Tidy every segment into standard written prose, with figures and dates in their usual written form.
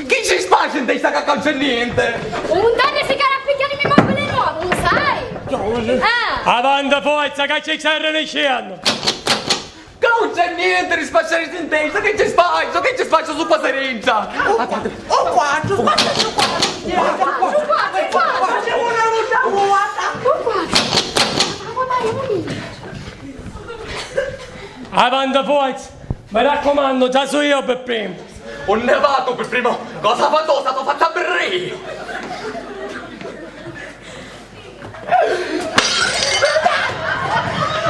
Chi ci spazia in testa che non c'è niente? Un danno si carapicchiano i miei mobili nuovi, lo sai? Avanti forza che ci servono i ciano. Non c'è niente di spacciare in testa, che ci spaccio? Che ci spaccio su passerenza? Oh qua, su qua, su qua. Facciamo una volta vuota. Avanti forza. Mi raccomando, già so io per primo. Un nevato per primo. Cosa fatto? Stato fatta per re.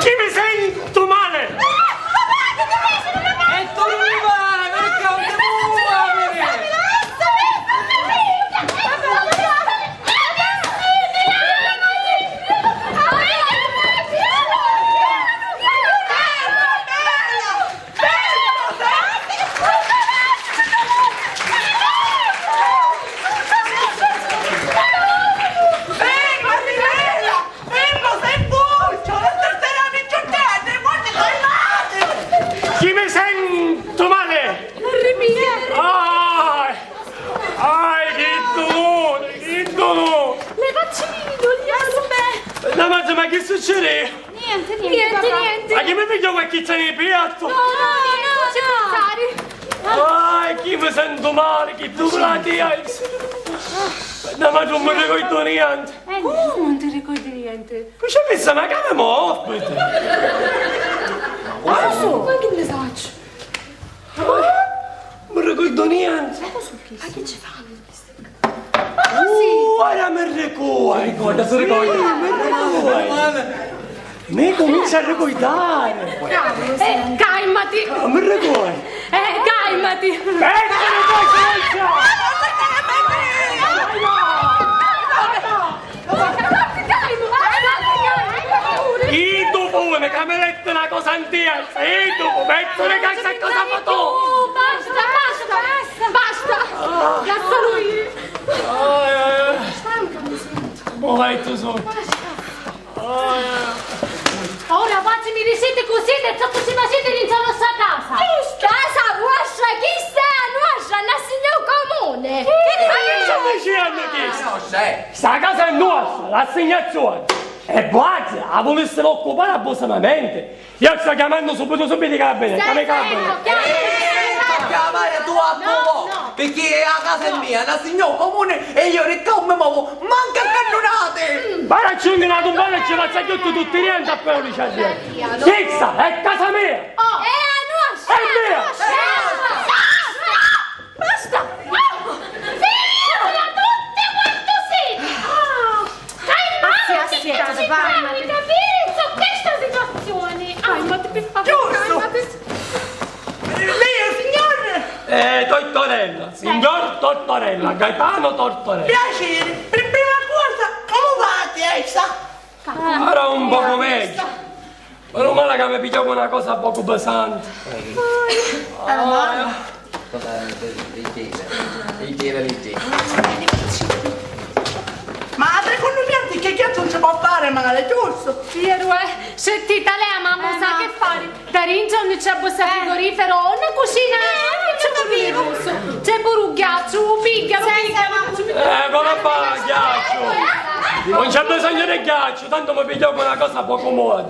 Chi mi sento male? E tu non mi vai, perché non ti muovere? Chi mi sento male? Che dolore! Le vaccini, Giuliano! No, ma che succede? Niente. Ma chi mi pigliò qualche chiccia nel piatto? No, ci pensare. Chi mi sento male? Che dolore hai? No, ma non mi ricordo niente. Non ti ricordi niente? Ma c'è messa una cara ospite? Ma che ne faccio? Non mi ricordo niente. Ma che ci fanno? Ora mi ricordo. Si ricorda. Mi comincia a ricordare. Calmati! Non mi ricordo. Calmati! Mettere poi il dopone che mi mette una cosa antica. Il dopo mettere cazzo a cosa fa tu? Basta! Lascia lui! Ma vai tu su. Ora fatemi risete così e sotto si siete in nostra casa! Casa vostra, chi sta a nostra? Na signor comune! Ma che sta facendo chi? Non c'è. Sta casa è nostra, l'assegnazione. E Brazia, la volessero occupare abbossamamente. Io sto chiamando subito i carabinieri. Chiamare tu a tuo, perché la casa è mia, la signor comune e io ricco mi muovo, manca cannonate! Ma raggiungi una tumbata e ci faccia tutti niente a quello dice a dire. Chissà, è casa mia! È a nostra! È mia! Basta! Figlia, tutte quanto siete! Calmati, capire su questa situazione! Calmati, per favore! Giusto! Lei, signore! Tortorella, signor Tortorella, Gaetano Tortorella. Piacere! Per prima cosa, come va, Esa? Ora un poco meglio. Meno male che mi pigliavo una cosa poco pesante. Ma secondo me che cazzo non si può fare male, giusto? Piero, sentite lei, mamma, sa che fare? Da Rinzo non c'è busta frigorifero, una cucina, c'è pure un ghiaccio, un bicchiere, Come fa, ghiaccio? Non c'è bisogno di ghiaccio, tanto mi pigliavo una cosa poco moda. No,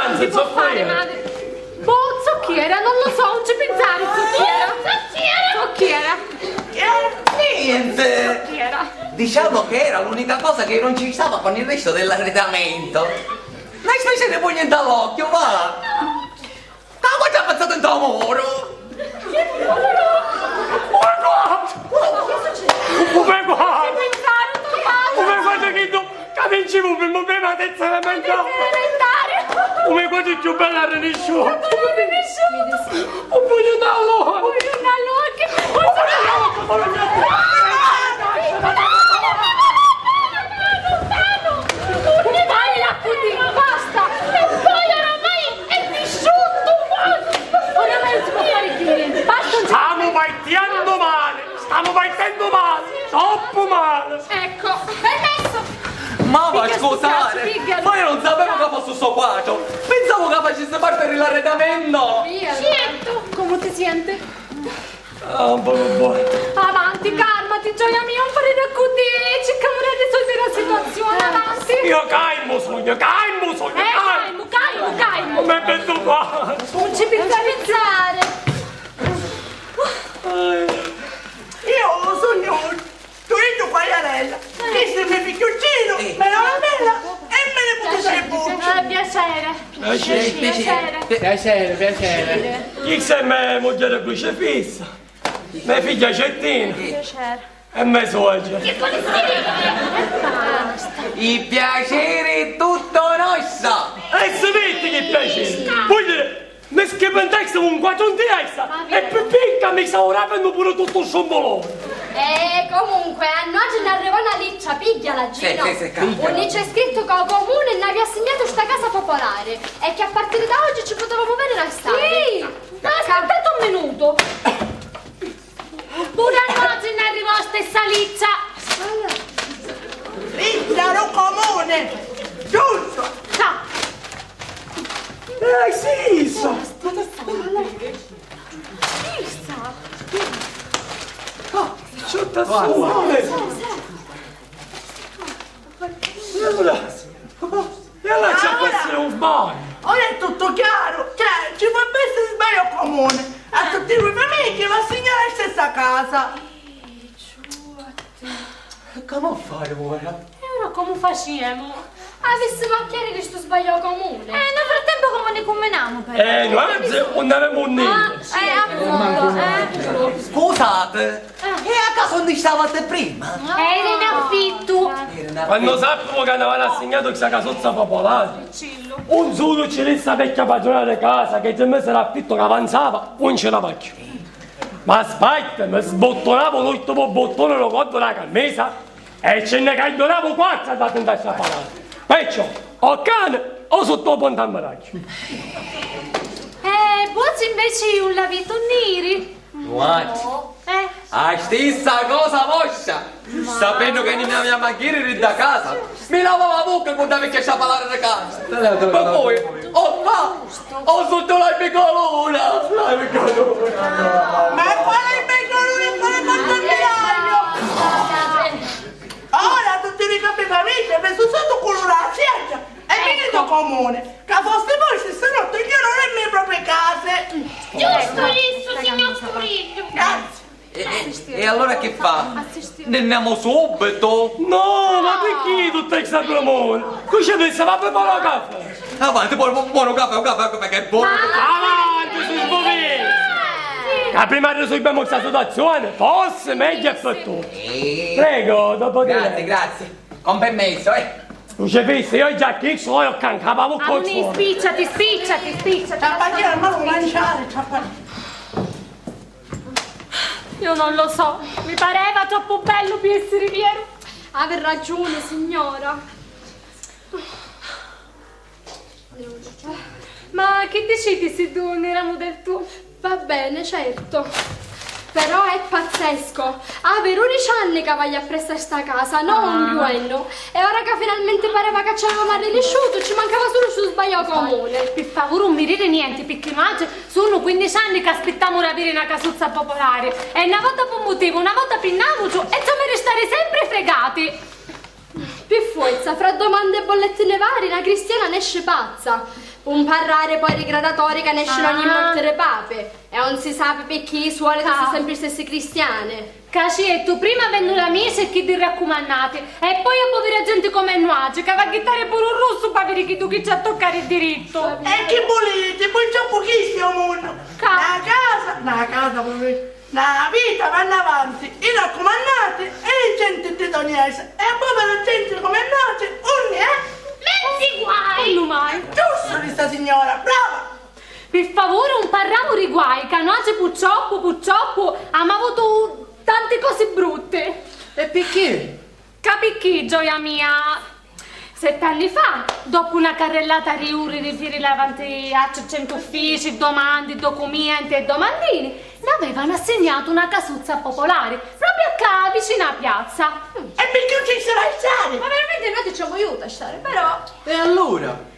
non si Anzi, può fare, Sofia. madre. Boh, zocchiera, non lo so, non ci pensare, zocchiera. Niente! Zocchiera. Diciamo che era l'unica cosa che non ci stava con il resto dell'arredamento. Ma specie di pugno all'occhio, va! Ma quanto ha passato in tuo muro? Come guarda? Come guarda che tu capisci come mi prima tezza da mangiare? Come guarda più bella renisciuta? Un pugno d'allora! Basta! E poi oramai è vissuto! Oramai non si può fare più niente! Basta! Stiamo partendo male! Troppo male! Ecco! Permesso! Mamma, Picchia, scusate! picchia. Ma io non sapevo che fosse sto quadro! Pensavo che facesse parte dell'arredamento! Certo! Come ti senti? un po' buono. Avanti, calmati, gioia mia, non fare così, cerchiamo di risolvere la situazione, avanti. Io calmo sogno, calmo. Calmo. Come penso qua? Non ci pensare. Io sogno Torino Quagliarella, che se mi figlioncino, me la lamella e me ne potesse buccia. Piacere. Chi sei mia moglie crocifissa? Mia figlia Cettina. E mia suocera. Il piacere è tutto nostro. E sapete che piacere? Vuol dire, mi schippentex con 4 di essa e più picca mi sta oravendo pure tutto il sombolone. Comunque, a noi ne arriva una liccia, piglia la Gino. Sì, Un liccia scritto che il comune ne aveva assegnato sta casa popolare e che a partire da oggi ci potevamo vedere a stare. Sì, aspettate un minuto. Pure a noi ne arrivò stessa liccia. Liccia comune, giusto. Ciao. Sì, so. Ciutta sua. E allora c'è per essere un sbaglio. Ora è tutto chiaro, cioè ci può essere sbaglio comune. A tutti i famiglie che va a segnare la stessa casa. Come fare ora? E ora come facciamo? Avessimo a chiarire questo sbaglio comune. Nel frattempo come ne combiniamo però? Noi non avevamo niente. Appunto. Scusate, e a casa non stavate prima? Era in affitto. Quando sappiamo che avevano assegnato questa casozza popolare, un solo ci resta vecchia padrona di casa che ti mese l'affitto che avanzava, non ce la faccio. Ma aspetta, mi sbottonavo l'ultimo bottone lo conto della camicia e ce ne caglioravo 4 da tentare a parlare. Perciò, o cane o sotto il ponte a miraggio. Poi invece un lavito neri. Guarda, la stessa cosa vostra. Sapendo che non aveva macchine da casa, mi lavava la bocca quando vecchia a parlare da casa. Ma poi, ho sotto la pecolona. Ma quale pecorone e quale portabiaio? Ora tutti i capi famiglia mi sono sotto colorati e finito comune. Che foste voi se stanotte io non è mie proprie case. Giusto isso, signor Turillo. Grazie. E allora che fa? Ne andiamo subito? No, ma perché tutta questa promone? Qui ci pensava a preparare caffè. Avanti, buono caffè che è buono. Avanti, si sbovere! La prima risolviamo questa situazione, forse meglio è per tutti. Prego, dopo di lei. Grazie. Con permesso, Crocifissa, io già che so, io cancavamo col Amoni, suono. spicciati. Ciappagliare, ma non mangiare, ciappagliare. Io non lo so, mi pareva troppo bello per essere vero. Aver ragione, signora. Ma che decidi se tu ne eravamo del tuo? Va bene, certo. Però è pazzesco. Avere 11 anni che vai a prestare sta casa, non più anno. E ora che finalmente pareva che ci avevamo rilisciuto, ci mancava solo su sbaglio comune. Per favore non mi dite niente, perché oggi sono 15 anni che aspettiamo di avere una casuzza popolare. E una volta per un motivo, una volta per navucio, e ci restare sempre fregati. Più forza, fra domande e bollettine varie, una cristiana ne esce pazza. Un parlare poi rigradatori che ne escono ogni molte le pape. E non si sa perché i suole sono sempre le stesse cristiane. Cacetto, prima vengono amici e chi ti raccomandate, e poi a povera gente come noi, che va a chittare pure un rosso per avere chi tu che ci a toccare il diritto. E che volete? Poi c'è pochissimo mondo. La casa, la vita vanno avanti, i raccomandati e le gente tedoniese. E poi la gente come nate, Mezzi guai! Non mai. giusto di sta signora, brava! Per favore, non parliamo di guai, che oggi purtroppo abbiamo avuto tante cose brutte. E perché? Capì, gioia mia? 7 anni fa, dopo una carrellata di fieri davanti a 100 uffici, domande, documenti e domandini, ne avevano assegnato una casuzza popolare, proprio qua vicino a piazza. E perché non ci sarà il sale? Ma veramente noi ci aiuta a stare, però. E allora?